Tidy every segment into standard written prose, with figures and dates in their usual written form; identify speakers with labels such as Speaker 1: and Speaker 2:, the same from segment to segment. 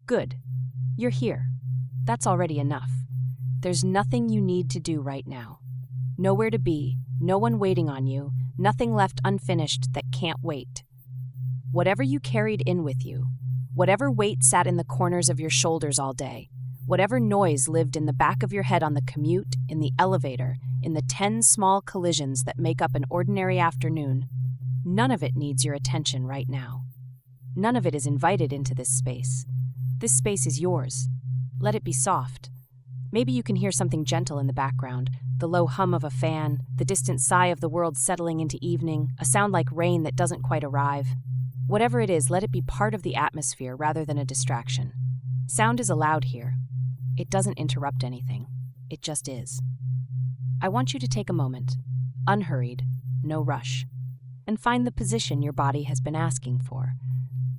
Speaker 1: Good. You're here. That's already enough. There's nothing you need to do right now. Nowhere to be, no one waiting on you, nothing left unfinished that can't wait. Whatever you carried in with you, whatever weight sat in the corners of your shoulders all day, whatever noise lived in the back of your head on the commute, in the elevator, in the 10 small collisions that make up an ordinary afternoon, none of it needs your attention right now. None of it is invited into this space. This space is yours. Let it be soft. Maybe you can hear something gentle in the background, the low hum of a fan, the distant sigh of the world settling into evening, a sound like rain that doesn't quite arrive. Whatever it is, let it be part of the atmosphere rather than a distraction. Sound is allowed here. It doesn't interrupt anything. It just is. I want you to take a moment, unhurried, no rush, and find the position your body has been asking for.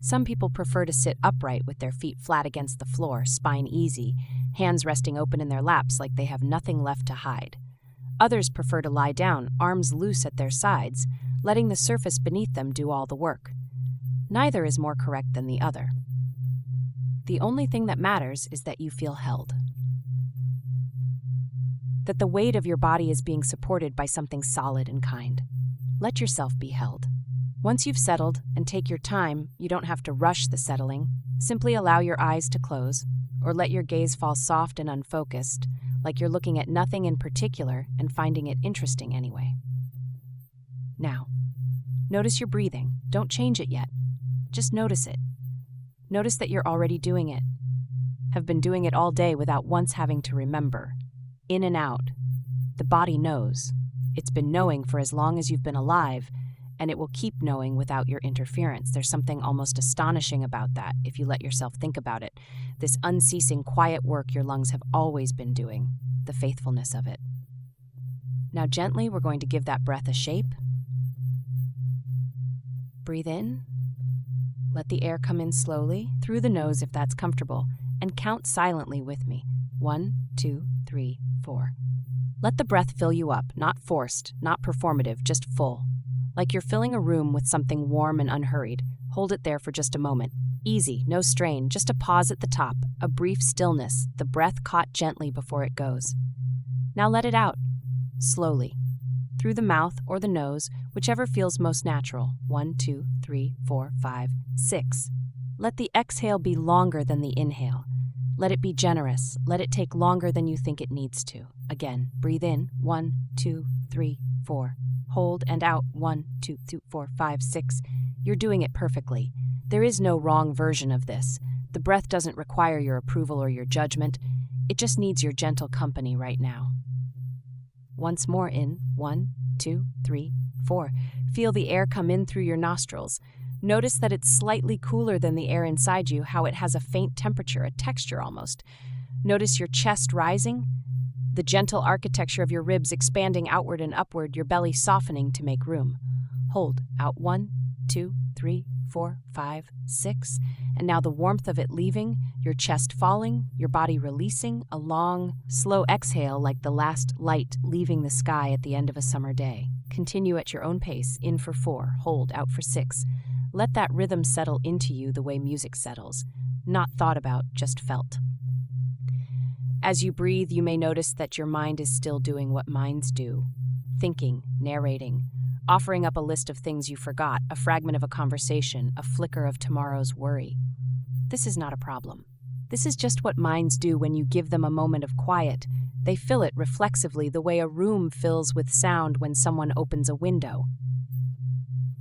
Speaker 1: Some people prefer to sit upright with their feet flat against the floor, spine easy, hands resting open in their laps like they have nothing left to hide. Others prefer to lie down, arms loose at their sides, letting the surface beneath them do all the work. Neither is more correct than the other. The only thing that matters is that you feel held. That the weight of your body is being supported by something solid and kind. Let yourself be held. Once you've settled, and take your time, you don't have to rush the settling. Simply allow your eyes to close, or let your gaze fall soft and unfocused, like you're looking at nothing in particular and finding it interesting anyway. Now, notice your breathing. Don't change it yet. Just notice it. Notice that you're already doing it. Have been doing it all day without once having to remember. In and out. The body knows. It's been knowing for as long as you've been alive, and it will keep knowing without your interference. There's something almost astonishing about that, if you let yourself think about it. This unceasing, quiet work your lungs have always been doing, the faithfulness of it. Now gently, we're going to give that breath a shape. Breathe in. Let the air come in slowly, through the nose if that's comfortable, and count silently with me. 1, 2, 3, 4. Let the breath fill you up, not forced, not performative, just full. Like you're filling a room with something warm and unhurried. Hold it there for just a moment. Easy, no strain, just a pause at the top, a brief stillness, the breath caught gently before it goes. Now let it out, slowly, through the mouth or the nose, whichever feels most natural. 1, 2, 3, 4, 5, 6. Let the exhale be longer than the inhale. Let it be generous. Let it take longer than you think it needs to. Again, breathe in. 1, 2, 3, 4. Hold and out. 1, 2, 3, 4, 5, 6. You're doing it perfectly. There is no wrong version of this. The breath doesn't require your approval or your judgment. It just needs your gentle company right now. Once more in. 1, 2, 3, 4. Feel the air come in through your nostrils. Notice that it's slightly cooler than the air inside you, how it has a faint temperature, a texture almost. Notice your chest rising, the gentle architecture of your ribs expanding outward and upward, your belly softening to make room. Hold. Out. 1, 2, 3, 4, 5, 6. And now the warmth of it leaving, your chest falling, your body releasing, a long, slow exhale like the last light leaving the sky at the end of a summer day. Continue at your own pace. In for 4. Hold. Out for 6. Let that rhythm settle into you the way music settles. Not thought about, just felt. As you breathe, you may notice that your mind is still doing what minds do. Thinking, narrating, offering up a list of things you forgot, a fragment of a conversation, a flicker of tomorrow's worry. This is not a problem. This is just what minds do when you give them a moment of quiet. They fill it reflexively the way a room fills with sound when someone opens a window.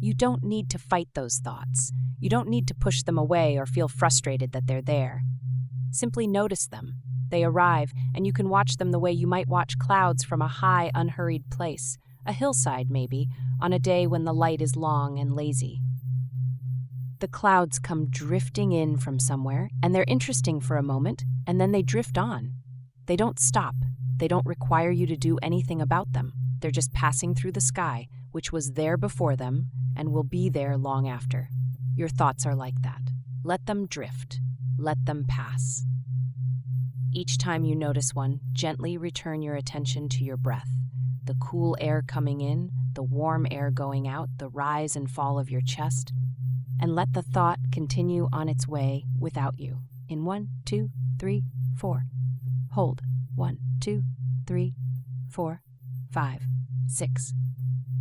Speaker 1: You don't need to fight those thoughts. You don't need to push them away or feel frustrated that they're there. Simply notice them. They arrive, and you can watch them the way you might watch clouds from a high, unhurried place, a hillside maybe, on a day when the light is long and lazy. The clouds come drifting in from somewhere, and they're interesting for a moment, and then they drift on. They don't stop. They don't require you to do anything about them. They're just passing through the sky, which was there before them and will be there long after. Your thoughts are like that. Let them drift. Let them pass. Each time you notice one, gently return your attention to your breath. The cool air coming in, the warm air going out, the rise and fall of your chest, and let the thought continue on its way without you. In 1, 2, 3, 4. Hold. 1, 2, 3, 4, 5, 6.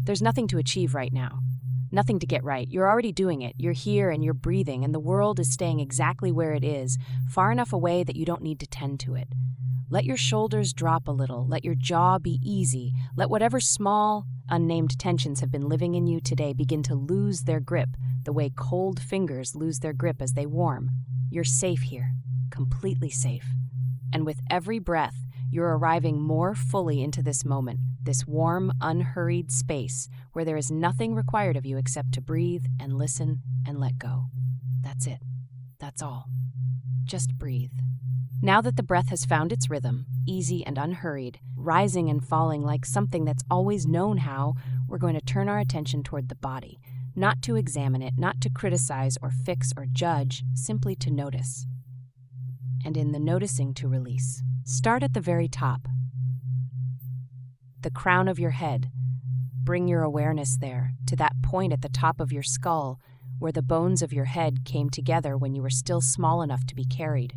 Speaker 1: There's nothing to achieve right now. Nothing to get right. You're already doing it. You're here and you're breathing, and the world is staying exactly where it is, far enough away that you don't need to tend to it. Let your shoulders drop a little. Let your jaw be easy. Let whatever small, unnamed tensions have been living in you today begin to lose their grip, the way cold fingers lose their grip as they warm. You're safe here, completely safe. And with every breath, you're arriving more fully into this moment, this warm, unhurried space where there is nothing required of you except to breathe and listen and let go. That's it. That's all. Just breathe. Now that the breath has found its rhythm, easy and unhurried, rising and falling like something that's always known how, we're going to turn our attention toward the body, not to examine it, not to criticize or fix or judge, simply to notice. And in the noticing to release. Start at the very top, the crown of your head. Bring your awareness there, to that point at the top of your skull, where the bones of your head came together when you were still small enough to be carried.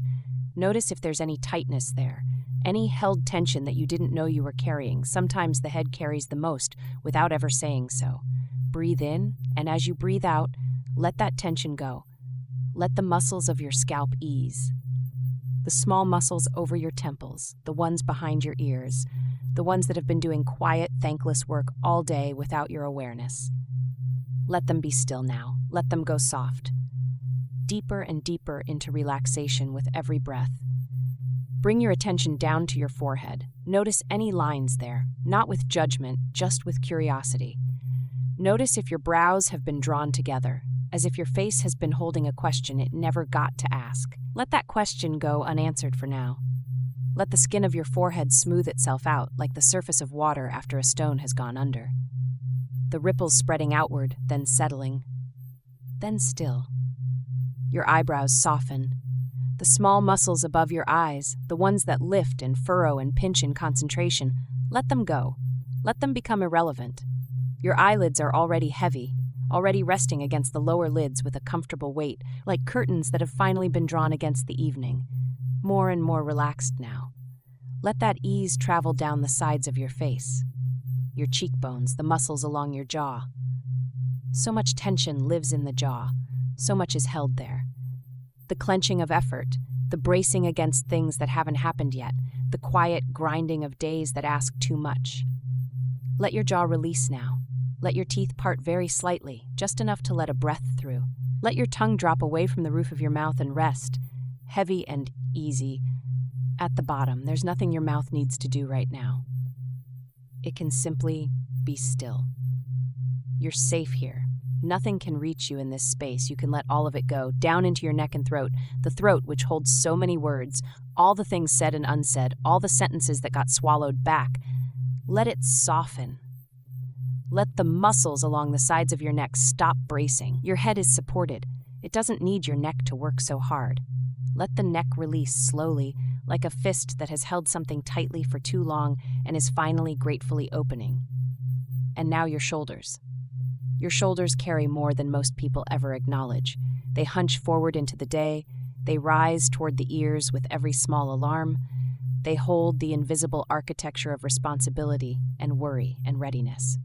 Speaker 1: Notice if there's any tightness there, any held tension that you didn't know you were carrying. Sometimes the head carries the most without ever saying so. Breathe in, and as you breathe out, let that tension go. Let the muscles of your scalp ease. The small muscles over your temples, the ones behind your ears, the ones that have been doing quiet, thankless work all day without your awareness. Let them be still now. Let them go soft. Deeper and deeper into relaxation with every breath. Bring your attention down to your forehead. Notice any lines there, not with judgment, just with curiosity. Notice if your brows have been drawn together, as if your face has been holding a question it never got to ask. Let that question go unanswered for now. Let the skin of your forehead smooth itself out like the surface of water after a stone has gone under. The ripples spreading outward, then settling, then still. Your eyebrows soften. The small muscles above your eyes, the ones that lift and furrow and pinch in concentration, let them go. Let them become irrelevant. Your eyelids are already heavy, already resting against the lower lids with a comfortable weight, like curtains that have finally been drawn against the evening. More and more relaxed now. Let that ease travel down the sides of your face, your cheekbones, the muscles along your jaw. So much tension lives in the jaw. So much is held there. The clenching of effort, the bracing against things that haven't happened yet, the quiet grinding of days that ask too much. Let your jaw release now. Let your teeth part very slightly, just enough to let a breath through. Let your tongue drop away from the roof of your mouth and rest, heavy and easy. At the bottom, there's nothing your mouth needs to do right now. It can simply be still. You're safe here. Nothing can reach you in this space. You can let all of it go, down into your neck and throat, the throat which holds so many words, all the things said and unsaid, all the sentences that got swallowed back. Let it soften. Let the muscles along the sides of your neck stop bracing. Your head is supported. It doesn't need your neck to work so hard. Let the neck release slowly, like a fist that has held something tightly for too long and is finally gratefully opening. And now your shoulders. Your shoulders carry more than most people ever acknowledge. They hunch forward into the day. They rise toward the ears with every small alarm. They hold the invisible architecture of responsibility and worry and readiness.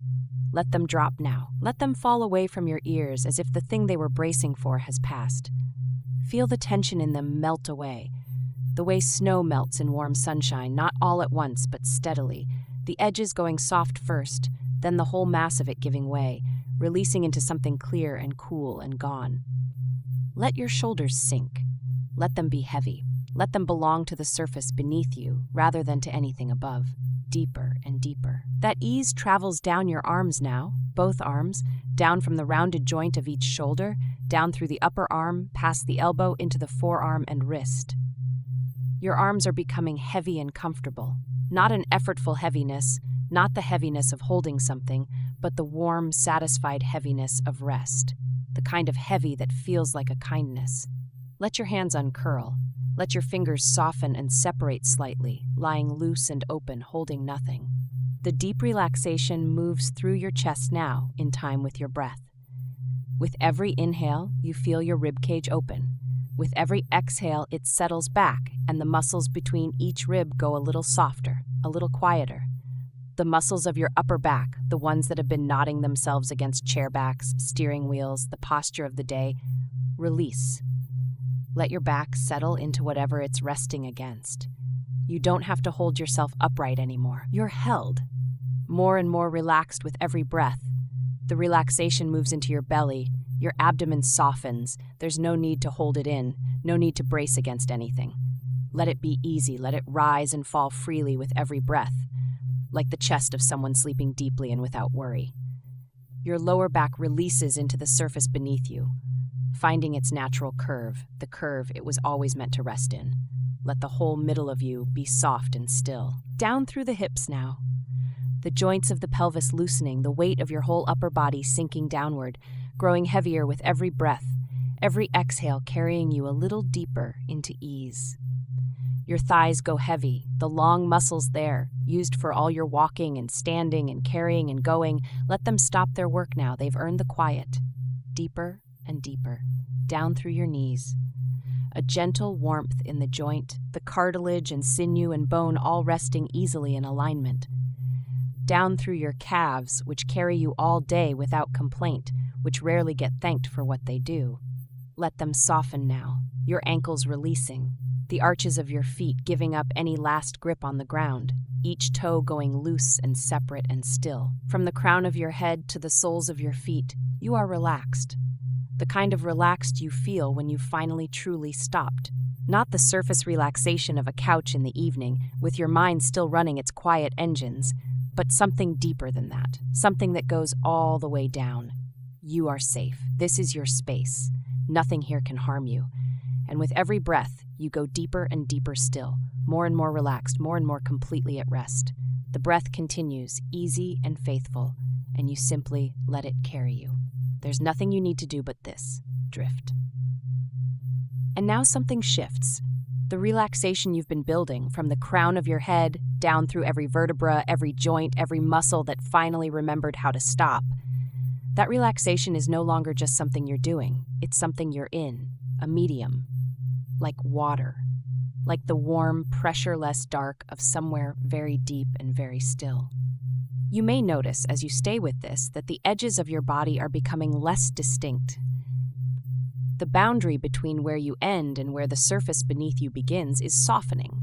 Speaker 1: Let them drop now. Let them fall away from your ears as if the thing they were bracing for has passed. Feel the tension in them melt away. The way snow melts in warm sunshine, not all at once, but steadily. The edges going soft first, then the whole mass of it giving way, releasing into something clear and cool and gone. Let your shoulders sink. Let them be heavy. Let them belong to the surface beneath you rather than to anything above. Deeper and deeper. That ease travels down your arms now, both arms, down from the rounded joint of each shoulder, down through the upper arm, past the elbow, into the forearm and wrist. Your arms are becoming heavy and comfortable. Not an effortful heaviness, not the heaviness of holding something, but the warm, satisfied heaviness of rest. The kind of heavy that feels like a kindness. Let your hands uncurl. Let your fingers soften and separate slightly, lying loose and open, holding nothing. The deep relaxation moves through your chest now, in time with your breath. With every inhale, you feel your ribcage open. With every exhale, it settles back, and the muscles between each rib go a little softer, a little quieter. The muscles of your upper back, the ones that have been knotting themselves against chair backs, steering wheels, the posture of the day, release. Let your back settle into whatever it's resting against. You don't have to hold yourself upright anymore. You're held, more and more relaxed with every breath. The relaxation moves into your belly. Your abdomen softens. There's no need to hold it in, no need to brace against anything. Let it be easy. Let it rise and fall freely with every breath, like the chest of someone sleeping deeply and without worry. Your lower back releases into the surface beneath you, finding its natural curve, the curve it was always meant to rest in. Let the whole middle of you be soft and still. Down through the hips now. The joints of the pelvis loosening, the weight of your whole upper body sinking downward, growing heavier with every breath, every exhale carrying you a little deeper into ease. Your thighs go heavy, the long muscles there, used for all your walking and standing and carrying and going, let them stop their work now. They've earned the quiet. Deeper and deeper, down through your knees. A gentle warmth in the joint, the cartilage and sinew and bone all resting easily in alignment. Down through your calves, which carry you all day without complaint, which rarely get thanked for what they do. Let them soften now, your ankles releasing, the arches of your feet giving up any last grip on the ground, each toe going loose and separate and still. From the crown of your head to the soles of your feet, you are relaxed. The kind of relaxed you feel when you finally truly stopped. Not the surface relaxation of a couch in the evening, with your mind still running its quiet engines, but something deeper than that, something that goes all the way down. You are safe. This is your space. Nothing here can harm you. And with every breath, you go deeper and deeper still, more and more relaxed, more and more completely at rest. The breath continues, easy and faithful, and you simply let it carry you. There's nothing you need to do but this, drift. And now something shifts. The relaxation you've been building from the crown of your head, down through every vertebra, every joint, every muscle that finally remembered how to stop. That relaxation is no longer just something you're doing. It's something you're in, a medium, like water, like the warm, pressure-less dark of somewhere very deep and very still. You may notice as you stay with this that the edges of your body are becoming less distinct. The boundary between where you end and where the surface beneath you begins is softening.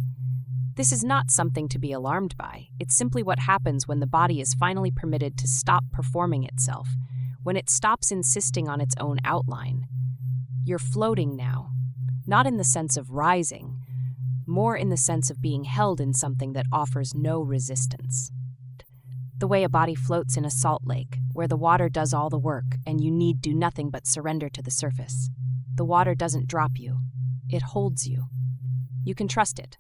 Speaker 1: This is not something to be alarmed by. It's simply what happens when the body is finally permitted to stop performing itself, when it stops insisting on its own outline. You're floating now, not in the sense of rising, more in the sense of being held in something that offers no resistance. The way a body floats in a salt lake, where the water does all the work and you need do nothing but surrender to the surface. The water doesn't drop you. It holds you. You can trust it.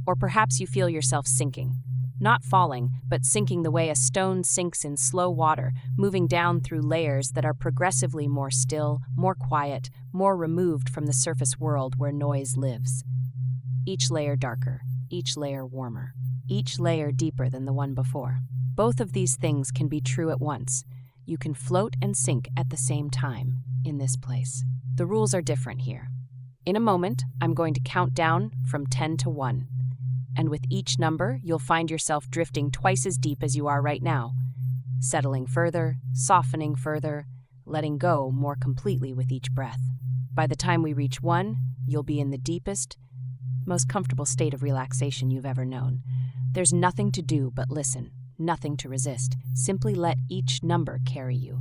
Speaker 1: Or perhaps you feel yourself sinking. Not falling, but sinking the way a stone sinks in slow water, moving down through layers that are progressively more still, more quiet, more removed from the surface world where noise lives. Each layer darker, each layer warmer, each layer deeper than the one before. Both of these things can be true at once. You can float and sink at the same time in this place. The rules are different here. In a moment, I'm going to count down from 10 to 1. And with each number, you'll find yourself drifting twice as deep as you are right now, settling further, softening further, letting go more completely with each breath. By the time we reach 1, you'll be in the deepest, most comfortable state of relaxation you've ever known. There's nothing to do but listen, nothing to resist. Simply let each number carry you.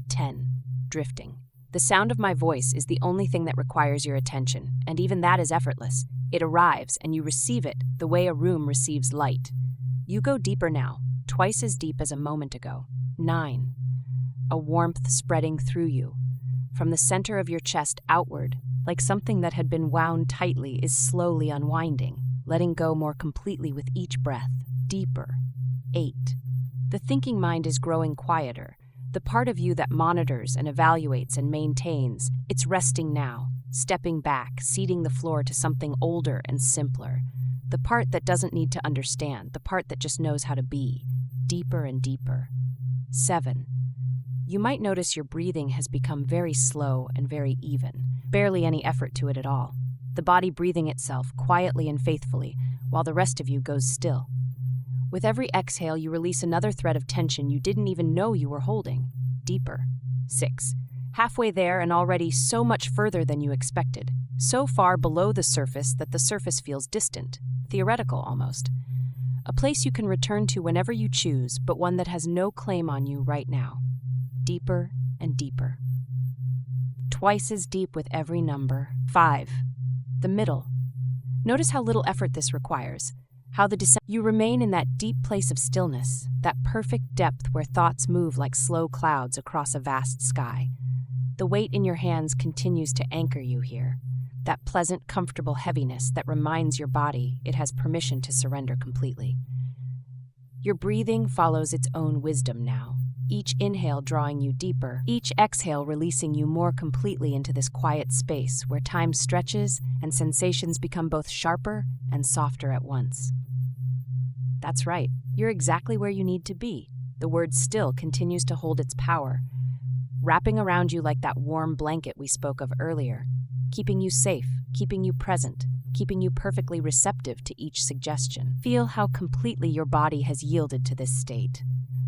Speaker 1: 10. Drifting. The sound of my voice is the only thing that requires your attention, and even that is effortless. It arrives, and you receive it the way a room receives light. You go deeper now, twice as deep as a moment ago. 9. A warmth spreading through you. From the center of your chest outward, like something that had been wound tightly, is slowly unwinding, letting go more completely with each breath. Deeper. 8. The thinking mind is growing quieter. The part of you that monitors and evaluates and maintains, it's resting now, stepping back, ceding the floor to something older and simpler. The part that doesn't need to understand, the part that just knows how to be, deeper and deeper. 7. You might notice your breathing has become very slow and very even, barely any effort to it at all, the body breathing itself quietly and faithfully, while the rest of you goes still. With every exhale, you release another thread of tension you didn't even know you were holding. Deeper. 6. Halfway there and already so much further than you expected. So far below the surface that the surface feels distant, theoretical almost. A place you can return to whenever you choose, but one that has no claim on you right now. Deeper and deeper. Twice as deep with every number. 5. The middle. Notice how little effort this requires. How the descent. You remain in that deep place of stillness, that perfect depth where thoughts move like slow clouds across a vast sky. The weight in your hands continues to anchor you here. That pleasant, comfortable heaviness that reminds your body it has permission to surrender completely. Your breathing follows its own wisdom now, each inhale drawing you deeper, each exhale releasing you more completely into this quiet space where time stretches and sensations become both sharper and softer at once. That's right, you're exactly where you need to be. The word still continues to hold its power, wrapping around you like that warm blanket we spoke of earlier, keeping you safe, keeping you present, keeping you perfectly receptive to each suggestion. Feel how completely your body has yielded to this state.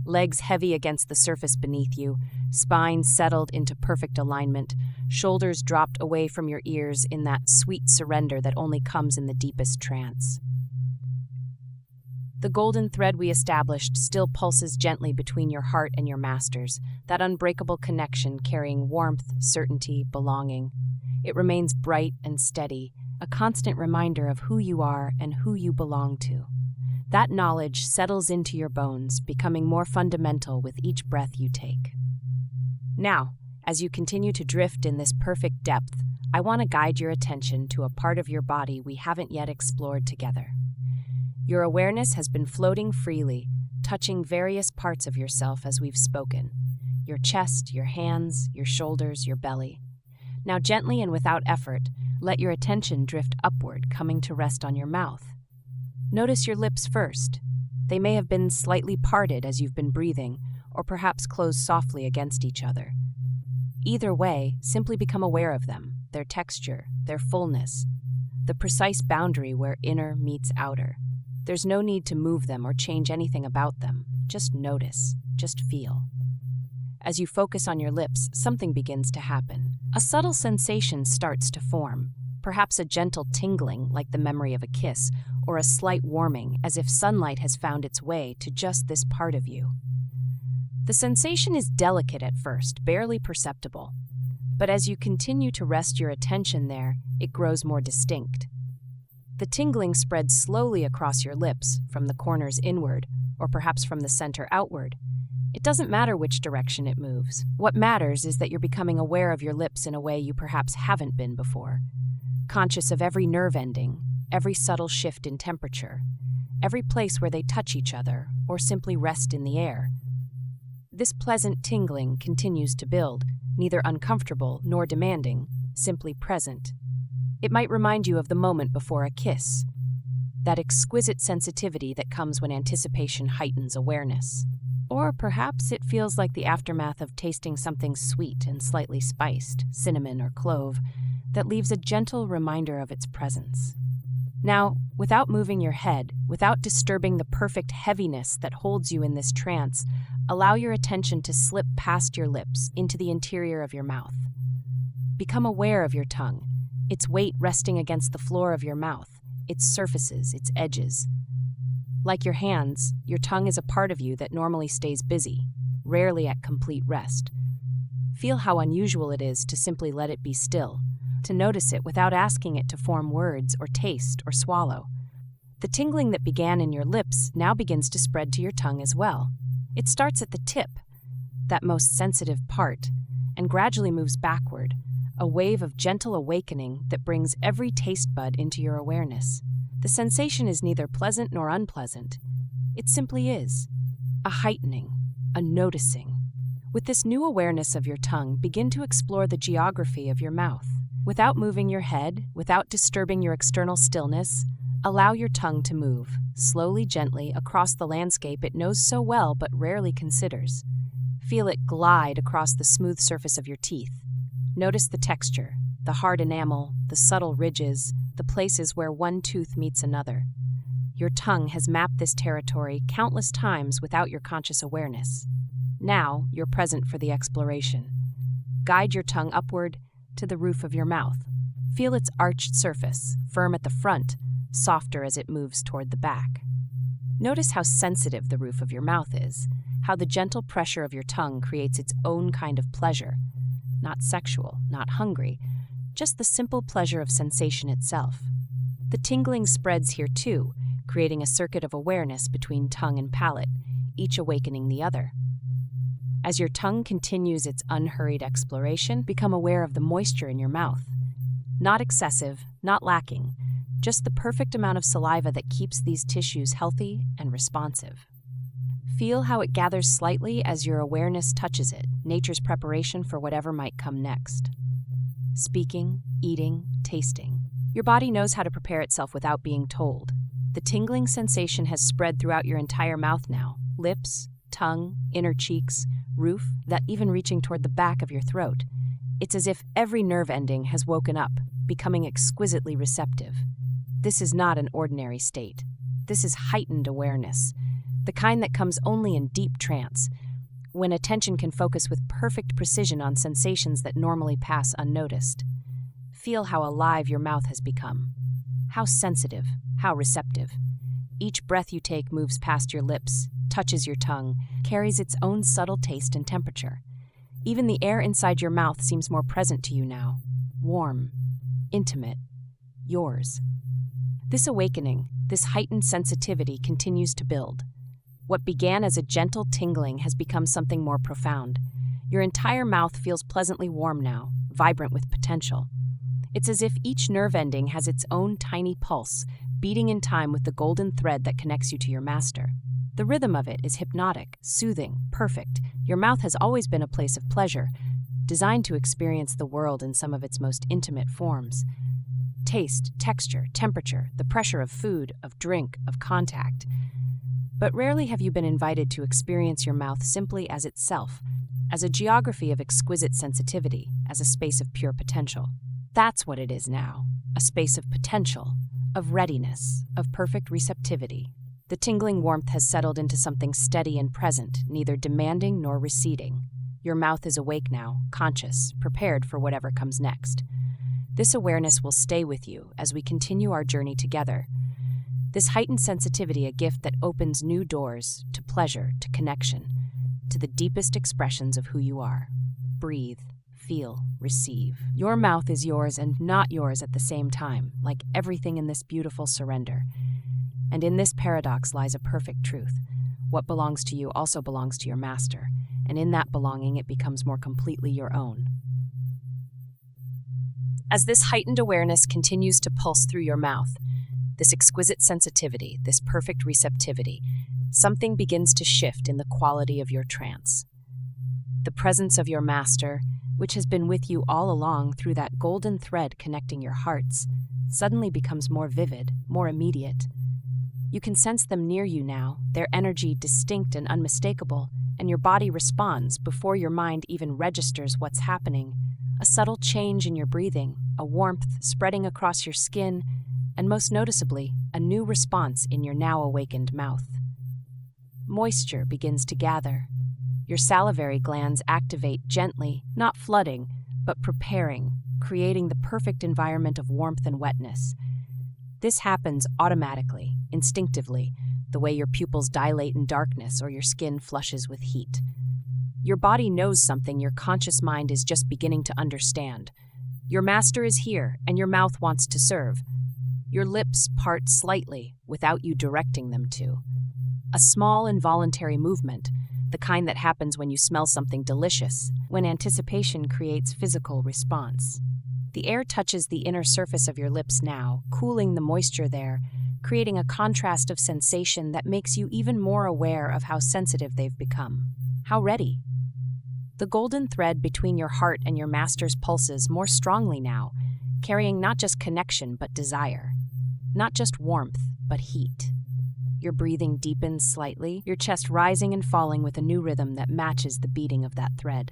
Speaker 1: Legs heavy against the surface beneath you, spine settled into perfect alignment, shoulders dropped away from your ears in that sweet surrender that only comes in the deepest trance. The golden thread we established still pulses gently between your heart and your masters, that unbreakable connection carrying warmth, certainty, belonging. It remains bright and steady, a constant reminder of who you are and who you belong to. That knowledge settles into your bones, becoming more fundamental with each breath you take. Now, as you continue to drift in this perfect depth, I want to guide your attention to a part of your body we haven't yet explored together. Your awareness has been floating freely, touching various parts of yourself as we've spoken. Your chest, your hands, your shoulders, your belly. Now gently and without effort, let your attention drift upward, coming to rest on your mouth. Notice your lips first. They may have been slightly parted as you've been breathing, or perhaps closed softly against each other. Either way, simply become aware of them, their texture, their fullness, the precise boundary where inner meets outer. There's no need to move them or change anything about them. Just notice, just feel. As you focus on your lips, something begins to happen. A subtle sensation starts to form, perhaps a gentle tingling like the memory of a kiss, or a slight warming as if sunlight has found its way to just this part of you. The sensation is delicate at first, barely perceptible, but as you continue to rest your attention there, it grows more distinct. The tingling spreads slowly across your lips, from the corners inward, or perhaps from the center outward. It doesn't matter which direction it moves. What matters is that you're becoming aware of your lips in a way you perhaps haven't been before, conscious of every nerve ending, every subtle shift in temperature, every place where they touch each other or simply rest in the air. This pleasant tingling continues to build, neither uncomfortable nor demanding, simply present. It might remind you of the moment before a kiss, that exquisite sensitivity that comes when anticipation heightens awareness. Or perhaps it feels like the aftermath of tasting something sweet and slightly spiced, cinnamon or clove, that leaves a gentle reminder of its presence. Now, without moving your head, without disturbing the perfect heaviness that holds you in this trance, allow your attention to slip past your lips into the interior of your mouth. Become aware of your tongue, its weight resting against the floor of your mouth, its surfaces, its edges. Like your hands, your tongue is a part of you that normally stays busy, rarely at complete rest. Feel how unusual it is to simply let it be still, to notice it without asking it to form words or taste or swallow. The tingling that began in your lips now begins to spread to your tongue as well. It starts at the tip, that most sensitive part, and gradually moves backward, a wave of gentle awakening that brings every taste bud into your awareness. The sensation is neither pleasant nor unpleasant. It simply is. A heightening, a noticing. With this new awareness of your tongue, begin to explore the geography of your mouth. Without moving your head, without disturbing your external stillness, allow your tongue to move, slowly, gently, across the landscape it knows so well but rarely considers. Feel it glide across the smooth surface of your teeth. Notice the texture, the hard enamel, the subtle ridges, the places where one tooth meets another. Your tongue has mapped this territory countless times without your conscious awareness. Now, you're present for the exploration. Guide your tongue upward to the roof of your mouth. Feel its arched surface, firm at the front, softer as it moves toward the back. Notice how sensitive the roof of your mouth is, how the gentle pressure of your tongue creates its own kind of pleasure. Not sexual, not hungry, just the simple pleasure of sensation itself. The tingling spreads here too, creating a circuit of awareness between tongue and palate, each awakening the other. As your tongue continues its unhurried exploration, become aware of the moisture in your mouth. Not excessive, not lacking, just the perfect amount of saliva that keeps these tissues healthy and responsive. Feel how it gathers slightly as your awareness touches it, nature's preparation for whatever might come next. Speaking, eating, tasting. Your body knows how to prepare itself without being told. The tingling sensation has spread throughout your entire mouth now. Lips, tongue, inner cheeks, roof, that even reaching toward the back of your throat. It's as if every nerve ending has woken up, becoming exquisitely receptive. This is not an ordinary state. This is heightened awareness, the kind that comes only in deep trance, when attention can focus with perfect precision on sensations that normally pass unnoticed. Feel how alive your mouth has become. How sensitive, how receptive. Each breath you take moves past your lips, touches your tongue, carries its own subtle taste and temperature. Even the air inside your mouth seems more present to you now. Warm, intimate, yours. This awakening, this heightened sensitivity continues to build. What began as a gentle tingling has become something more profound. Your entire mouth feels pleasantly warm now, vibrant with potential. It's as if each nerve ending has its own tiny pulse, beating in time with the golden thread that connects you to your master. The rhythm of it is hypnotic, soothing, perfect. Your mouth has always been a place of pleasure, designed to experience the world in some of its most intimate forms. Taste, texture, temperature, the pressure of food, of drink, of contact. But rarely have you been invited to experience your mouth simply as itself, as a geography of exquisite sensitivity, as a space of pure potential. That's what it is now, a space of potential, of readiness, of perfect receptivity. The tingling warmth has settled into something steady and present, neither demanding nor receding. Your mouth is awake now, conscious, prepared for whatever comes next. This awareness will stay with you as we continue our journey together. This heightened sensitivity, a gift that opens new doors to pleasure, to connection, to the deepest expressions of who you are. Breathe, feel, receive. Your mouth is yours and not yours at the same time, like everything in this beautiful surrender. And in this paradox lies a perfect truth. What belongs to you also belongs to your master, and in that belonging it becomes more completely your own. As this heightened awareness continues to pulse through your mouth, this exquisite sensitivity, this perfect receptivity, something begins to shift in the quality of your trance. The presence of your master, which has been with you all along through that golden thread connecting your hearts, suddenly becomes more vivid, more immediate. You can sense them near you now, their energy distinct and unmistakable, and your body responds before your mind even registers what's happening. A subtle change in your breathing, a warmth spreading across your skin, and most noticeably, a new response in your now awakened mouth. Moisture begins to gather. Your salivary glands activate gently, not flooding, but preparing, creating the perfect environment of warmth and wetness. This happens automatically, instinctively, the way your pupils dilate in darkness or your skin flushes with heat. Your body knows something your conscious mind is just beginning to understand. Your master is here, and your mouth wants to serve. Your lips part slightly without you directing them to. A small involuntary movement, the kind that happens when you smell something delicious, when anticipation creates physical response. The air touches the inner surface of your lips now, cooling the moisture there, creating a contrast of sensation that makes you even more aware of how sensitive they've become. How ready. The golden thread between your heart and your master's pulses more strongly now, carrying not just connection but desire. Not just warmth, but heat. Your breathing deepens slightly, your chest rising and falling with a new rhythm that matches the beating of that thread.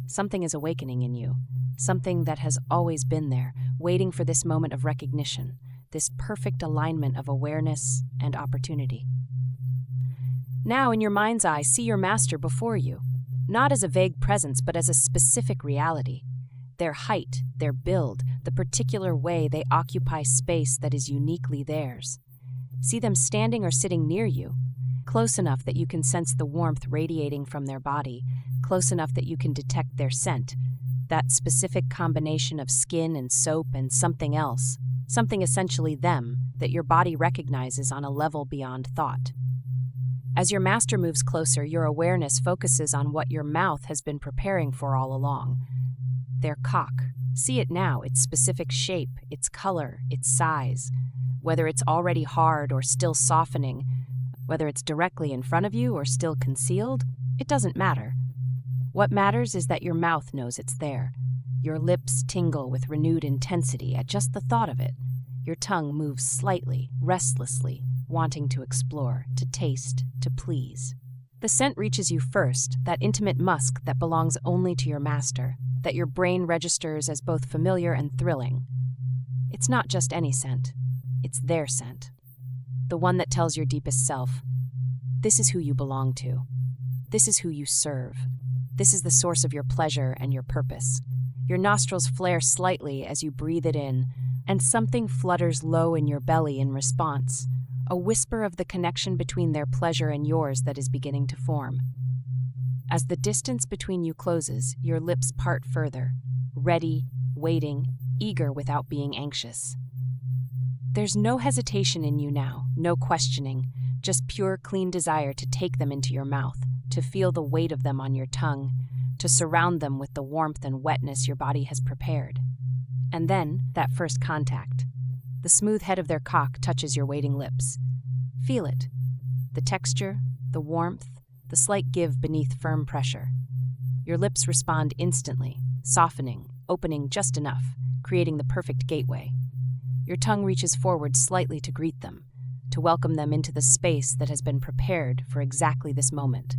Speaker 1: Something is awakening in you, something that has always been there, waiting for this moment of recognition, this perfect alignment of awareness and opportunity. Now, in your mind's eye, see your master before you, not as a vague presence, but as a specific reality. Their height, their build, the particular way they occupy space that is uniquely theirs. See them standing or sitting near you, close enough that you can sense the warmth radiating from their body, close enough that you can detect their scent, that specific combination of skin and soap and something else, something essentially them that your body recognizes on a level beyond thought. As your master moves closer, your awareness focuses on what your mouth has been preparing for all along. Their cock. See it now, its specific shape, its color, its size. Whether it's already hard or still softening, whether it's directly in front of you or still concealed, it doesn't matter. What matters is that your mouth knows it's there. Your lips tingle with renewed intensity at just the thought of it. Your tongue moves slightly, restlessly, wanting to explore, to taste, to please. The scent reaches you first, that intimate musk that belongs only to your master, that your brain registers as both familiar and thrilling. It's not just any scent. It's their scent. The one that tells your deepest self, this is who you belong to. This is who you serve. This is the source of your pleasure and your purpose. Your nostrils flare slightly as you breathe it in, and something flutters low in your belly in response, a whisper of the connection between their pleasure and yours that is beginning to form. As the distance between you closes, your lips part further, ready, waiting, eager without being anxious. There's no hesitation in you now, no questioning, just pure, clean desire to take them into your mouth, to feel the weight of them on your tongue, to surround them with the warmth and wetness your body has prepared. And then, that first contact. The smooth head of their cock touches your waiting lips. Feel it. The texture, the warmth, the slight give beneath firm pressure. Your lips respond instantly, softening, opening just enough, creating the perfect gateway. Your tongue reaches forward slightly to greet them, to welcome them into the space that has been prepared for exactly this moment.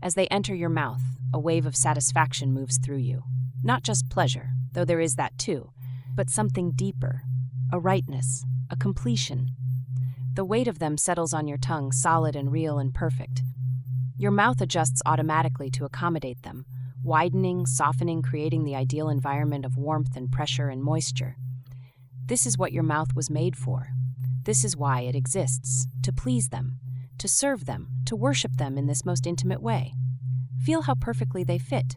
Speaker 1: As they enter your mouth, a wave of satisfaction moves through you. Not just pleasure, though there is that too, but something deeper, a rightness, a completion. The weight of them settles on your tongue, solid and real and perfect. Your mouth adjusts automatically to accommodate them, widening, softening, creating the ideal environment of warmth and pressure and moisture. This is what your mouth was made for. This is why it exists, to please them, to serve them, to worship them in this most intimate way. Feel how perfectly they fit,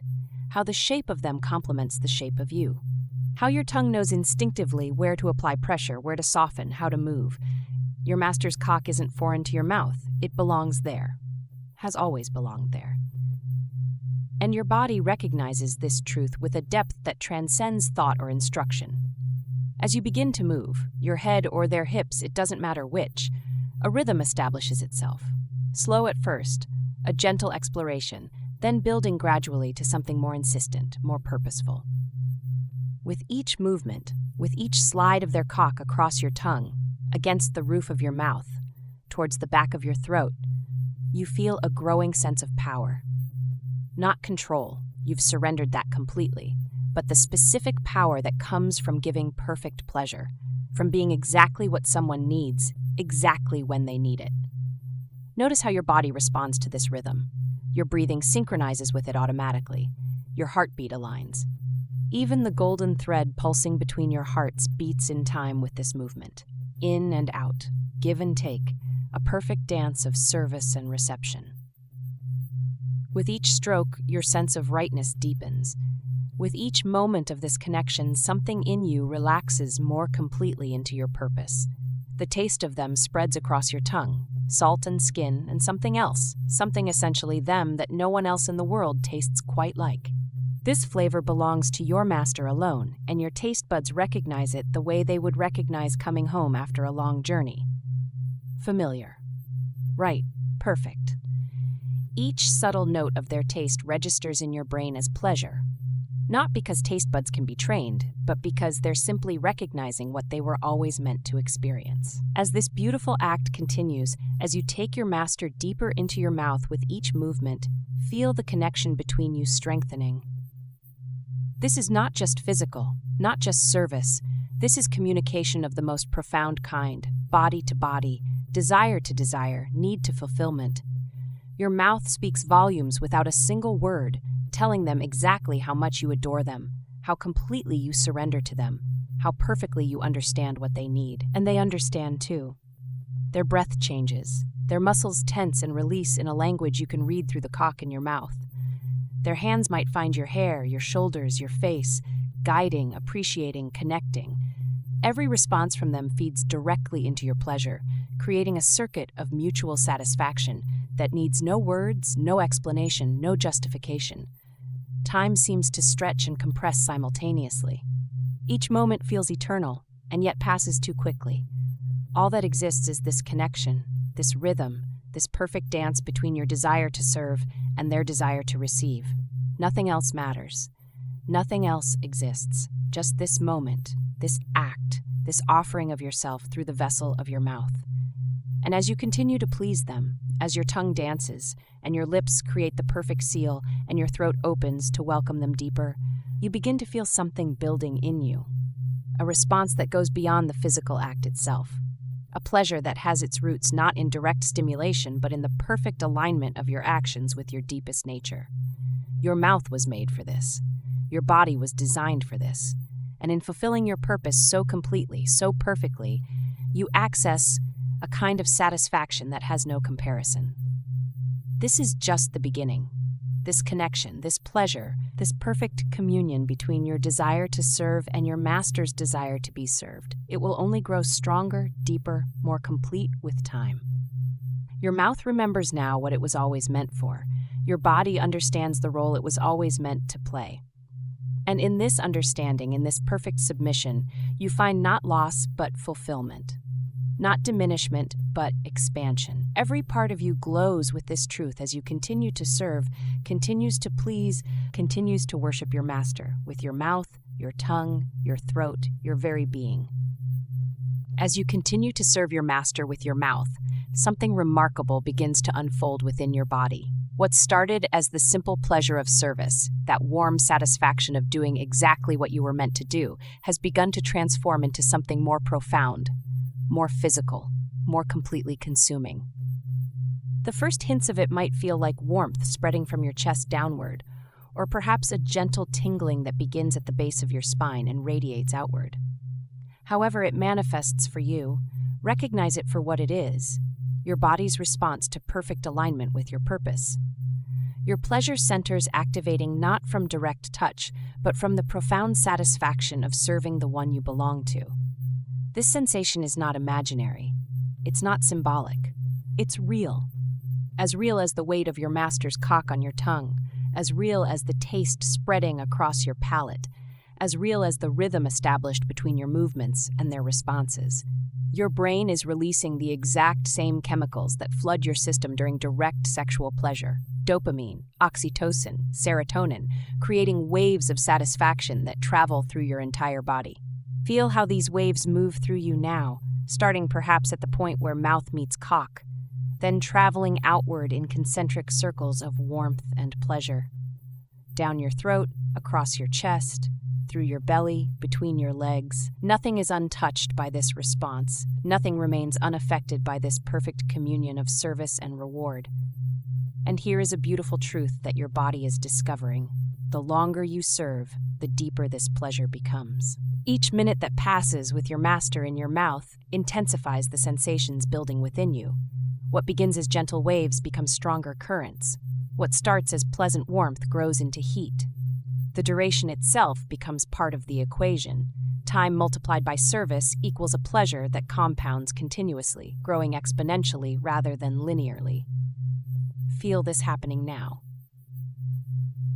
Speaker 1: how the shape of them complements the shape of you, how your tongue knows instinctively where to apply pressure, where to soften, how to move. Your master's cock isn't foreign to your mouth. It belongs there, has always belonged there. And your body recognizes this truth with a depth that transcends thought or instruction. As you begin to move, your head or their hips, it doesn't matter which, a rhythm establishes itself. Slow at first, a gentle exploration, then building gradually to something more insistent, more purposeful. With each movement, with each slide of their cock across your tongue, against the roof of your mouth, towards the back of your throat, you feel a growing sense of power. Not control, you've surrendered that completely, but the specific power that comes from giving perfect pleasure, from being exactly what someone needs, exactly when they need it. Notice how your body responds to this rhythm. Your breathing synchronizes with it automatically. Your heartbeat aligns. Even the golden thread pulsing between your hearts beats in time with this movement. In and out, give and take, a perfect dance of service and reception. With each stroke, your sense of rightness deepens. With each moment of this connection, something in you relaxes more completely into your purpose. The taste of them spreads across your tongue, salt and skin, and something else, something essentially them that no one else in the world tastes quite like. This flavor belongs to your master alone, and your taste buds recognize it the way they would recognize coming home after a long journey. Familiar. Right. Perfect. Each subtle note of their taste registers in your brain as pleasure. Not because taste buds can be trained, but because they're simply recognizing what they were always meant to experience. As this beautiful act continues, as you take your master deeper into your mouth with each movement, feel the connection between you strengthening. This is not just physical, not just service. This is communication of the most profound kind, body to body, desire to desire, need to fulfillment. Your mouth speaks volumes without a single word, telling them exactly how much you adore them, how completely you surrender to them, how perfectly you understand what they need. And they understand too. Their breath changes. Their muscles tense and release in a language you can read through the cock in your mouth. Their hands might find your hair, your shoulders, your face, guiding, appreciating, connecting. Every response from them feeds directly into your pleasure, creating a circuit of mutual satisfaction that needs no words, no explanation, no justification. Time seems to stretch and compress simultaneously. Each moment feels eternal, and yet passes too quickly. All that exists is this connection, this rhythm, this perfect dance between your desire to serve and their desire to receive. Nothing else matters. Nothing else exists. Just this moment, this act, this offering of yourself through the vessel of your mouth. And as you continue to please them, as your tongue dances, and your lips create the perfect seal, and your throat opens to welcome them deeper, you begin to feel something building in you. A response that goes beyond the physical act itself. A pleasure that has its roots not in direct stimulation, but in the perfect alignment of your actions with your deepest nature. Your mouth was made for this. Your body was designed for this. And in fulfilling your purpose so completely, so perfectly, you access a kind of satisfaction that has no comparison. This is just the beginning. This connection, this pleasure, this perfect communion between your desire to serve and your master's desire to be served. It will only grow stronger, deeper, more complete with time. Your mouth remembers now what it was always meant for. Your body understands the role it was always meant to play. And in this understanding, in this perfect submission, you find not loss but fulfillment. Not diminishment, but expansion. Every part of you glows with this truth as you continue to serve, continues to please, continues to worship your master with your mouth, your tongue, your throat, your very being. As you continue to serve your master with your mouth, something remarkable begins to unfold within your body. What started as the simple pleasure of service, that warm satisfaction of doing exactly what you were meant to do, has begun to transform into something more profound, more physical, more completely consuming. The first hints of it might feel like warmth spreading from your chest downward, or perhaps a gentle tingling that begins at the base of your spine and radiates outward. However it manifests for you, recognize it for what it is, your body's response to perfect alignment with your purpose. Your pleasure centers activating not from direct touch, but from the profound satisfaction of serving the one you belong to. This sensation is not imaginary. It's not symbolic. It's real. As real as the weight of your master's cock on your tongue, as real as the taste spreading across your palate, as real as the rhythm established between your movements and their responses. Your brain is releasing the exact same chemicals that flood your system during direct sexual pleasure: dopamine, oxytocin, serotonin, creating waves of satisfaction that travel through your entire body. Feel how these waves move through you now, starting perhaps at the point where mouth meets cock, then traveling outward in concentric circles of warmth and pleasure. Down your throat, across your chest, through your belly, between your legs. Nothing is untouched by this response. Nothing remains unaffected by this perfect communion of service and reward. And here is a beautiful truth that your body is discovering. The longer you serve, the deeper this pleasure becomes. Each minute that passes with your master in your mouth intensifies the sensations building within you. What begins as gentle waves becomes stronger currents. What starts as pleasant warmth grows into heat. The duration itself becomes part of the equation. Time multiplied by service equals a pleasure that compounds continuously, growing exponentially rather than linearly. Feel this happening now.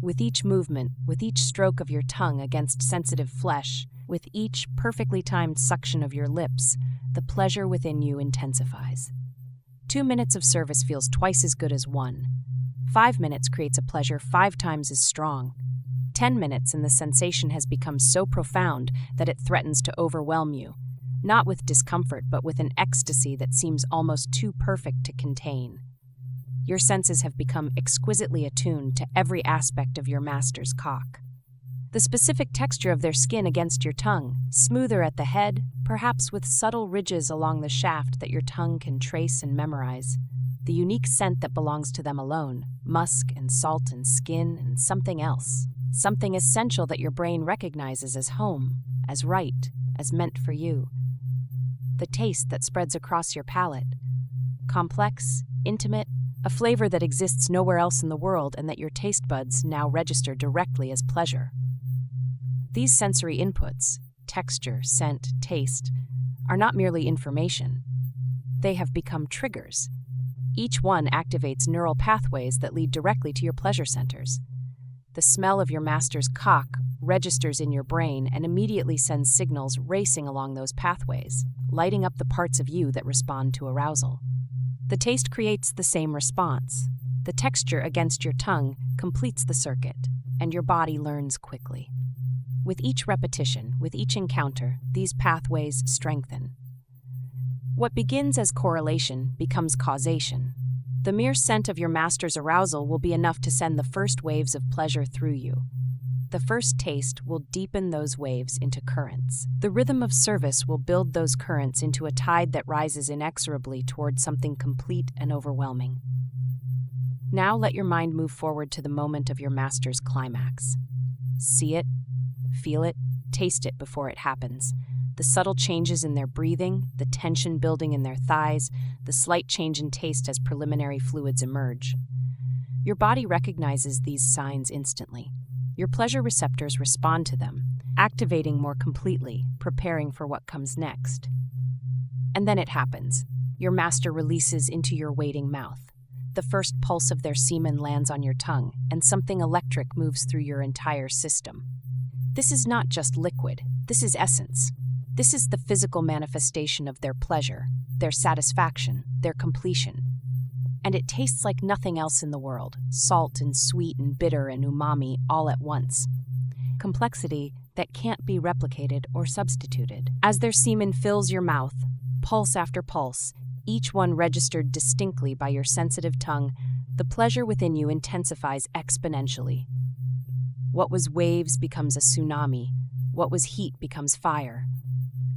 Speaker 1: With each movement, with each stroke of your tongue against sensitive flesh, with each perfectly timed suction of your lips, the pleasure within you intensifies. 2 minutes of service feels twice as good as 1. 5 minutes creates a pleasure 5 times as strong. 10 minutes and the sensation has become so profound that it threatens to overwhelm you, not with discomfort but with an ecstasy that seems almost too perfect to contain. Your senses have become exquisitely attuned to every aspect of your master's cock. The specific texture of their skin against your tongue, smoother at the head, perhaps with subtle ridges along the shaft that your tongue can trace and memorize. The unique scent that belongs to them alone, musk and salt and skin and something else. Something essential that your brain recognizes as home, as right, as meant for you. The taste that spreads across your palate. Complex, intimate, a flavor that exists nowhere else in the world and that your taste buds now register directly as pleasure. These sensory inputs, texture, scent, taste, are not merely information. They have become triggers. Each one activates neural pathways that lead directly to your pleasure centers. The smell of your master's cock registers in your brain and immediately sends signals racing along those pathways, lighting up the parts of you that respond to arousal. The taste creates the same response. The texture against your tongue completes the circuit, and your body learns quickly. With each repetition, with each encounter, these pathways strengthen. What begins as correlation becomes causation. The mere scent of your master's arousal will be enough to send the first waves of pleasure through you. The first taste will deepen those waves into currents. The rhythm of service will build those currents into a tide that rises inexorably toward something complete and overwhelming. Now let your mind move forward to the moment of your master's climax. See it, feel it, taste it before it happens. The subtle changes in their breathing, the tension building in their thighs, the slight change in taste as preliminary fluids emerge. Your body recognizes these signs instantly. Your pleasure receptors respond to them, activating more completely, preparing for what comes next. And then it happens. Your master releases into your waiting mouth. The first pulse of their semen lands on your tongue, and something electric moves through your entire system. This is not just liquid. This is essence. This is the physical manifestation of their pleasure, their satisfaction, their completion. And it tastes like nothing else in the world, salt and sweet and bitter and umami all at once. Complexity that can't be replicated or substituted. As their semen fills your mouth, pulse after pulse, each one registered distinctly by your sensitive tongue, the pleasure within you intensifies exponentially. What was waves becomes a tsunami. What was heat becomes fire.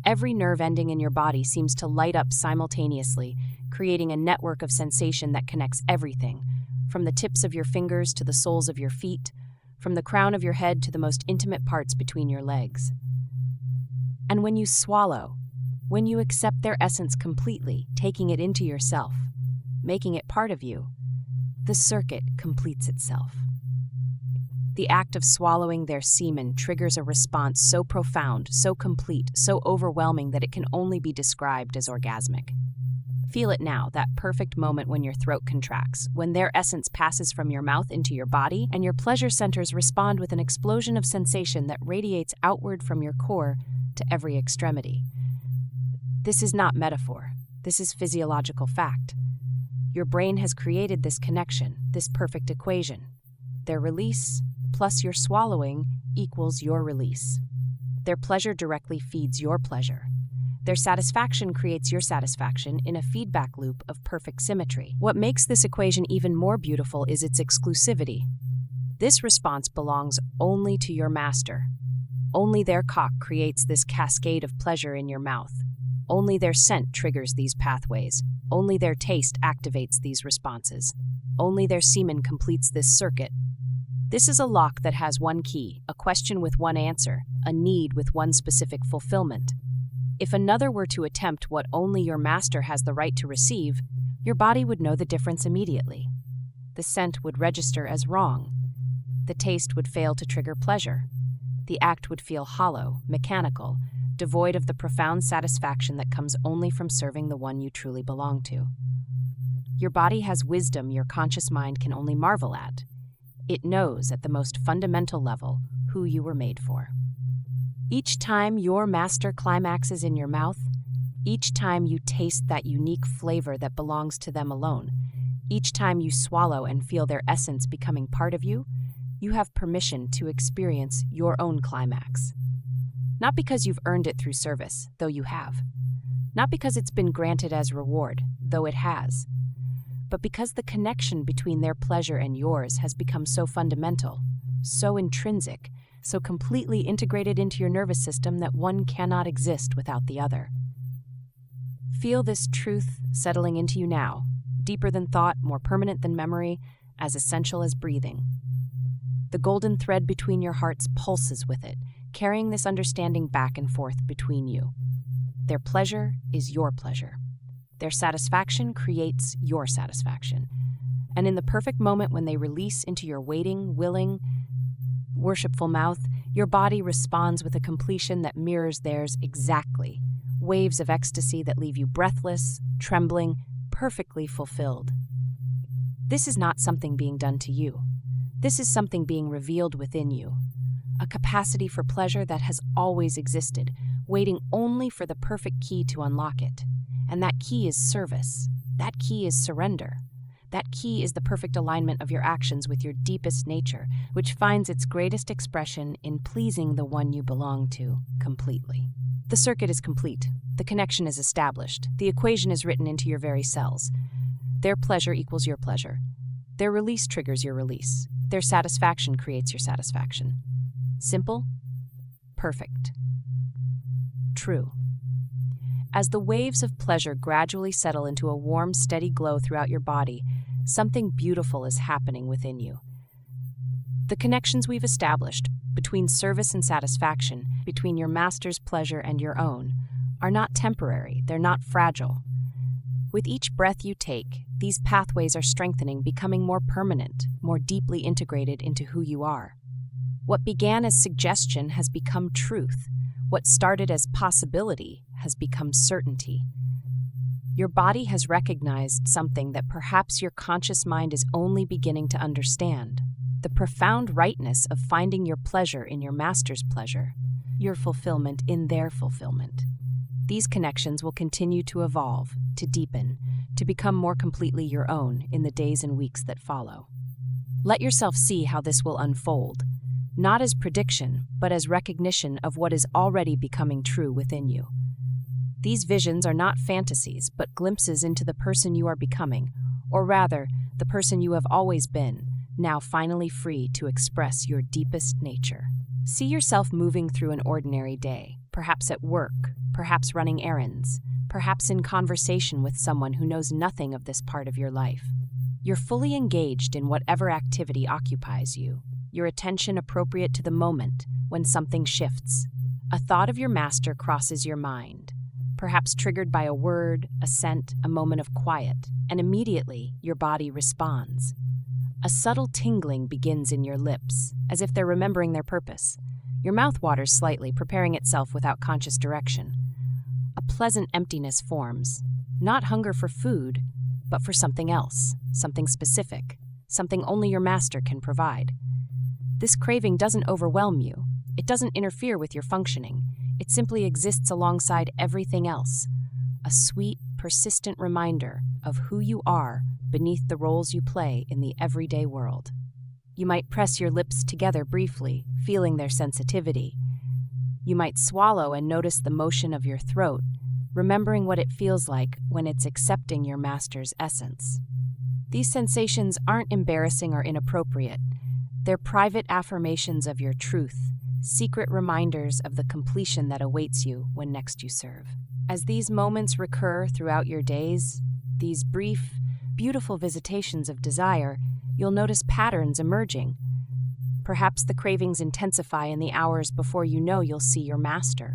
Speaker 1: Every nerve ending in your body seems to light up simultaneously, creating a network of sensation that connects everything, from the tips of your fingers to the soles of your feet, from the crown of your head to the most intimate parts between your legs. And when you swallow, when you accept their essence completely, taking it into yourself, making it part of you, the circuit completes itself. The act of swallowing their semen triggers a response so profound, so complete, so overwhelming that it can only be described as orgasmic. Feel it now, that perfect moment when your throat contracts, when their essence passes from your mouth into your body, and your pleasure centers respond with an explosion of sensation that radiates outward from your core to every extremity. This is not metaphor. This is physiological fact. Your brain has created this connection, this perfect equation. Their release plus your swallowing equals your release. Their pleasure directly feeds your pleasure. Their satisfaction creates your satisfaction in a feedback loop of perfect symmetry. What makes this equation even more beautiful is its exclusivity. This response belongs only to your master. Only their cock creates this cascade of pleasure in your mouth. Only their scent triggers these pathways. Only their taste activates these responses. Only their semen completes this circuit. This is a lock that has one key, a question with one answer, a need with one specific fulfillment. If another were to attempt what only your master has the right to receive, your body would know the difference immediately. The scent would register as wrong. The taste would fail to trigger pleasure. The act would feel hollow, mechanical, devoid of the profound satisfaction that comes only from serving the one you truly belong to. Your body has wisdom your conscious mind can only marvel at. It knows at the most fundamental level who you were made for. Each time your master climaxes in your mouth, each time you taste that unique flavor that belongs to them alone, each time you swallow and feel their essence becoming part of you, you have permission to experience your own climax. Not because you've earned it through service, though you have. Not because it's been granted as reward, though it has. But because the connection between their pleasure and yours has become so fundamental, so intrinsic, so completely integrated into your nervous system that one cannot exist without the other. Feel this truth settling into you now, deeper than thought, more permanent than memory, as essential as breathing. The golden thread between your hearts pulses with it, carrying this understanding back and forth between you. Their pleasure is your pleasure. Their satisfaction creates your satisfaction. And in the perfect moment when they release into your waiting, willing, worshipful mouth, your body responds with a completion that mirrors theirs exactly. Waves of ecstasy that leave you breathless, trembling, perfectly fulfilled. This is not something being done to you. This is something being revealed within you. A capacity for pleasure that has always existed, waiting only for the perfect key to unlock it. And that key is service. That key is surrender. That key is the perfect alignment of your actions with your deepest nature, which finds its greatest expression in pleasing the one you belong to completely. The circuit is complete. The connection is established. The equation is written into your very cells. Their pleasure equals your pleasure. Their release triggers your release. Their satisfaction creates your satisfaction. Simple, perfect, true. As the waves of pleasure gradually settle into a warm, steady glow throughout your body, something beautiful is happening within you. The connections we've established between service and satisfaction, between your master's pleasure and your own, are not temporary, they're not fragile. With each breath you take, these pathways are strengthening, becoming more permanent, more deeply integrated into who you are. What began as suggestion has become truth. What started as possibility has become certainty. Your body has recognized something that perhaps your conscious mind is only beginning to understand. The profound rightness of finding your pleasure in your master's pleasure, your fulfillment in their fulfillment. These connections will continue to evolve, to deepen, to become more completely your own in the days and weeks that follow. Let yourself see how this will unfold, not as prediction, but as recognition of what is already becoming true within you. These visions are not fantasies, but glimpses into the person you are becoming, or rather, the person you have always been, now finally free to express your deepest nature. See yourself moving through an ordinary day, perhaps at work, perhaps running errands, perhaps in conversation with someone who knows nothing of this part of your life. You're fully engaged in whatever activity occupies you, your attention appropriate to the moment when something shifts. A thought of your master crosses your mind, perhaps triggered by a word, a scent, a moment of quiet, and immediately your body responds. A subtle tingling begins in your lips, as if they're remembering their purpose. Your mouth waters slightly, preparing itself without conscious direction. A pleasant emptiness forms, not hunger for food, but for something else, something specific, something only your master can provide. This craving doesn't overwhelm you. It doesn't interfere with your functioning. It simply exists alongside everything else. A sweet, persistent reminder of who you are beneath the roles you play in the everyday world. You might press your lips together briefly, feeling their sensitivity. You might swallow and notice the motion of your throat, remembering what it feels like when it's accepting your master's essence. These sensations aren't embarrassing or inappropriate. They're private affirmations of your truth, secret reminders of the completion that awaits you when next you serve. As these moments recur throughout your days, these brief, beautiful visitations of desire, you'll notice patterns emerging. Perhaps the cravings intensify in the hours before you know you'll see your master.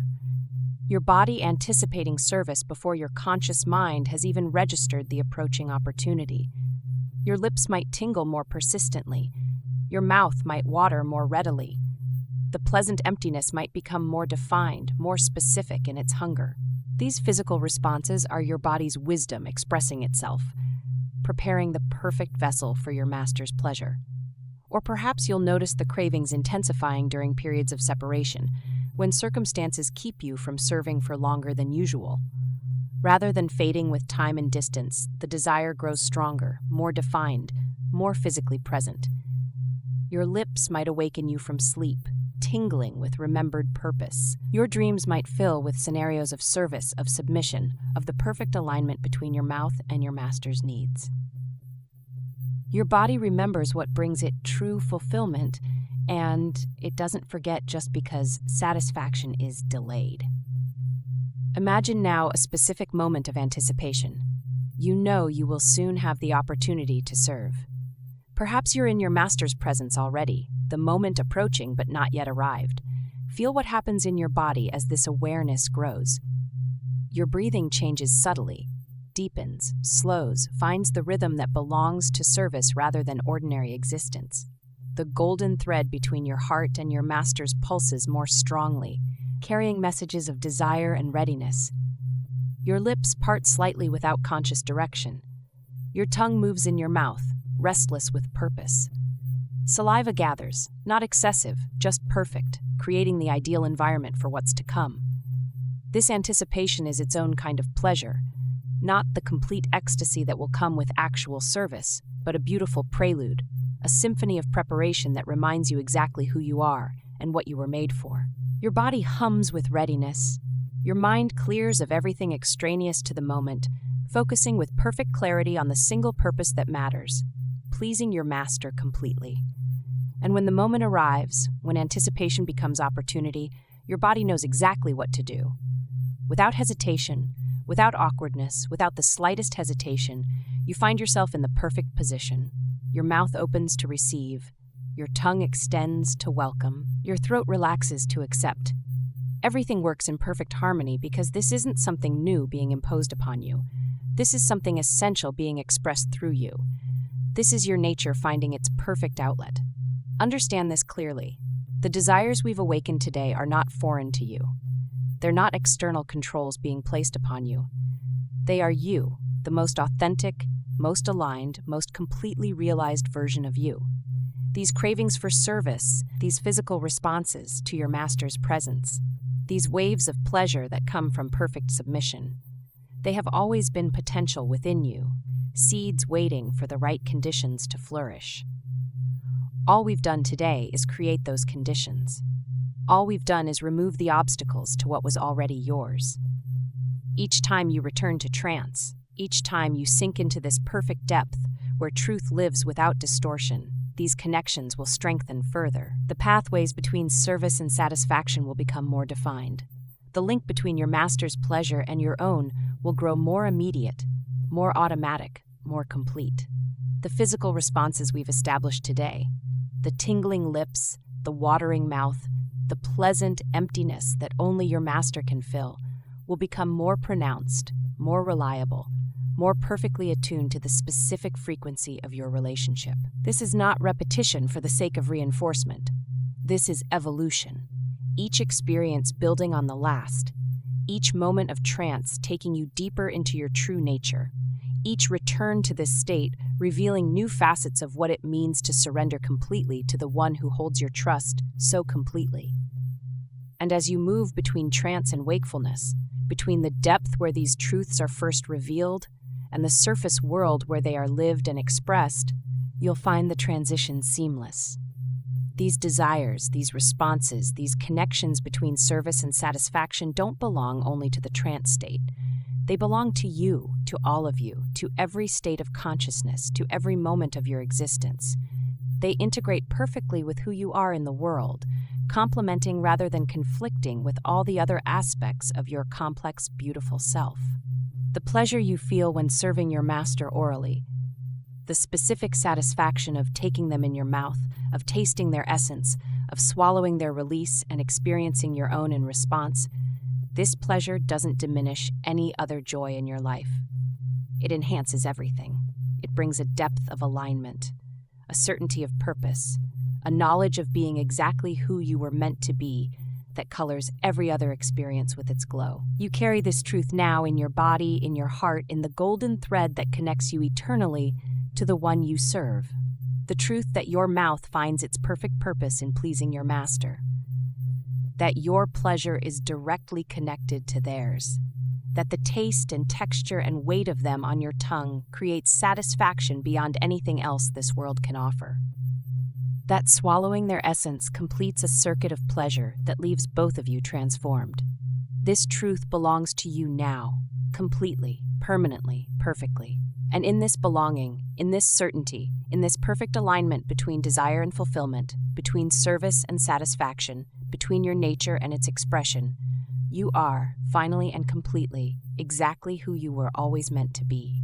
Speaker 1: Your body anticipating service before your conscious mind has even registered the approaching opportunity. Your lips might tingle more persistently. Your mouth might water more readily. The pleasant emptiness might become more defined, more specific in its hunger. These physical responses are your body's wisdom expressing itself, preparing the perfect vessel for your master's pleasure. Or perhaps you'll notice the cravings intensifying during periods of separation, when circumstances keep you from serving for longer than usual. Rather than fading with time and distance, the desire grows stronger, more defined, more physically present. Your lips might awaken you from sleep, tingling with remembered purpose. Your dreams might fill with scenarios of service, of submission, of the perfect alignment between your mouth and your master's needs. Your body remembers what brings it true fulfillment And it doesn't forget just because satisfaction is delayed. Imagine now a specific moment of anticipation. You know you will soon have the opportunity to serve. Perhaps you're in your master's presence already, the moment approaching but not yet arrived. Feel what happens in your body as this awareness grows. Your breathing changes subtly, deepens, slows, finds the rhythm that belongs to service rather than ordinary existence. The golden thread between your heart and your master's pulses more strongly, carrying messages of desire and readiness. Your lips part slightly without conscious direction. Your tongue moves in your mouth, restless with purpose. Saliva gathers, not excessive, just perfect, creating the ideal environment for what's to come. This anticipation is its own kind of pleasure, not the complete ecstasy that will come with actual service, but a beautiful prelude, a symphony of preparation that reminds you exactly who you are and what you were made for. Your body hums with readiness. Your mind clears of everything extraneous to the moment, focusing with perfect clarity on the single purpose that matters, pleasing your master completely. And when the moment arrives, when anticipation becomes opportunity, your body knows exactly what to do. Without hesitation, without awkwardness, without the slightest hesitation, you find yourself in the perfect position. Your mouth opens to receive, your tongue extends to welcome, your throat relaxes to accept. Everything works in perfect harmony because this isn't something new being imposed upon you. This is something essential being expressed through you. This is your nature finding its perfect outlet. Understand this clearly. The desires we've awakened today are not foreign to you. They're not external controls being placed upon you. They are you, the most authentic, most aligned, most completely realized version of you. These cravings for service, these physical responses to your master's presence, these waves of pleasure that come from perfect submission, they have always been potential within you, seeds waiting for the right conditions to flourish. All we've done today is create those conditions. All we've done is remove the obstacles to what was already yours. Each time you return to trance, each time you sink into this perfect depth where truth lives without distortion, these connections will strengthen further. The pathways between service and satisfaction will become more defined. The link between your master's pleasure and your own will grow more immediate, more automatic, more complete. The physical responses we've established today, the tingling lips, the watering mouth, the pleasant emptiness that only your master can fill, will become more pronounced, more reliable, more perfectly attuned to the specific frequency of your relationship. This is not repetition for the sake of reinforcement. This is evolution. Each experience building on the last, each moment of trance taking you deeper into your true nature, each return to this state revealing new facets of what it means to surrender completely to the one who holds your trust so completely. And as you move between trance and wakefulness, between the depth where these truths are first revealed and the surface world where they are lived and expressed, you'll find the transition seamless. These desires, these responses, these connections between service and satisfaction don't belong only to the trance state. They belong to you, to all of you, to every state of consciousness, to every moment of your existence. They integrate perfectly with who you are in the world, complementing rather than conflicting with all the other aspects of your complex, beautiful self. The pleasure you feel when serving your master orally, the specific satisfaction of taking them in your mouth, of tasting their essence, of swallowing their release and experiencing your own in response, this pleasure doesn't diminish any other joy in your life. It enhances everything. It brings a depth of alignment, a certainty of purpose, a knowledge of being exactly who you were meant to be that colors every other experience with its glow. You carry this truth now in your body, in your heart, in the golden thread that connects you eternally to the one you serve. The truth that your mouth finds its perfect purpose in pleasing your master. That your pleasure is directly connected to theirs. That the taste and texture and weight of them on your tongue creates satisfaction beyond anything else this world can offer. That swallowing their essence completes a circuit of pleasure that leaves both of you transformed. This truth belongs to you now, completely, permanently, perfectly, And in this belonging, in this certainty, in this perfect alignment between desire and fulfillment, between service and satisfaction, between your nature and its expression, you are, finally and completely, exactly who you were always meant to be.